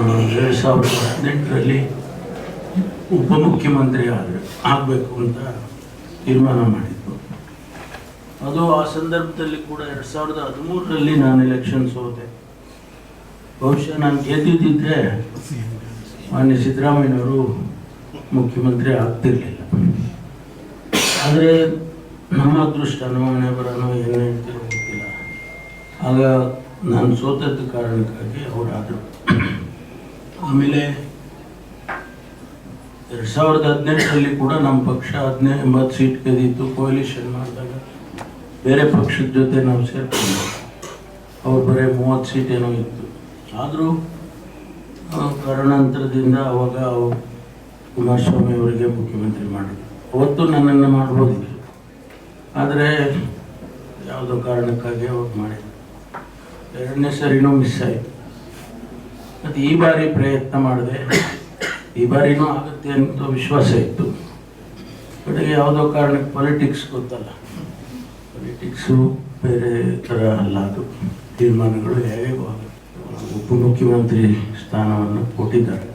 2018ರಲ್ಲಿ ಉಪಮುಖ್ಯಮಂತ್ರಿ ಆಗಬೇಕು ಅಂತ ತೀರ್ಮಾನ ಮಾಡಿದ್ದು. ಅದು ಆ ಸಂದರ್ಭದಲ್ಲಿ ಕೂಡ 2013ರಲ್ಲಿ ನಾನು ಎಲೆಕ್ಷನ್ ಸೋತೆ. ಬಹುಶಃ ನಾನು ಗೆದ್ದಿದ್ದರೆ ಮಾನ್ಯ ಸಿದ್ದರಾಮಯ್ಯನವರು ಮುಖ್ಯಮಂತ್ರಿ ಆಗ್ತಿರ್ಲಿಲ್ಲ. ಆದರೆ ನಮ್ಮ ಅದೃಷ್ಟನೋ ಹಣೆ ಬರೋನೋ ಏನು ಹೇಳ್ತಿರೋ ಗೊತ್ತಿಲ್ಲ. ಆಗ ನಾನು ಸೋತದ ಕಾರಣಕ್ಕಾಗಿ ಅವರಾದರು. ಆಮೇಲೆ 2018ರಲ್ಲಿ ಕೂಡ ನಮ್ಮ ಪಕ್ಷ 80 ಸೀಟ್ ಗೆದ್ದಿತ್ತು. ಕೋಲಿಷನ್ ಮಾಡಿದಾಗ ಬೇರೆ ಪಕ್ಷದ ಜೊತೆ ನಾವು ಸೇರ್ಕೊಂಡು ಅವ್ರು ಬರೀ 30 ಸೀಟ್ ಏನೋ ಇತ್ತು. ಆದರೂ ಕಾರಣಾಂತರದಿಂದ ಅವಾಗ ಕುಮಾರಸ್ವಾಮಿ ಅವರಿಗೆ ಮುಖ್ಯಮಂತ್ರಿ ಮಾಡಿದ್ರು. ಅವತ್ತು ನನ್ನನ್ನು ಮಾಡ್ಬೋದಿತ್ತು, ಆದರೆ ಯಾವುದೋ ಕಾರಣಕ್ಕಾಗಿ ಅವ್ರು ಮಾಡಿದ್ರು. ಎರಡನೇ ಸರಿನೂ ಮಿಸ್ ಆಯಿತು. ಮತ್ತು ಈ ಬಾರಿ ಪ್ರಯತ್ನ ಮಾಡಿದೆ. ಈ ಬಾರಿನೂ ಆಗುತ್ತೆ ಅಂತ ವಿಶ್ವಾಸ ಇತ್ತು. ಬಟ್ ಯಾವುದೋ ಕಾರಣಕ್ಕೆ ಪಾಲಿಟಿಕ್ಸ್ ಗೊತ್ತಲ್ಲ, ಪಾಲಿಟಿಕ್ಸು ಬೇರೆ ಥರ ಅಲ್ಲ. ಅದು ತೀರ್ಮಾನಗಳು ಹೇಗೆ ಆಗುತ್ತೆ. ಉಪಮುಖ್ಯಮಂತ್ರಿ ಸ್ಥಾನವನ್ನು ಕೊಟ್ಟಿದ್ದಾರೆ.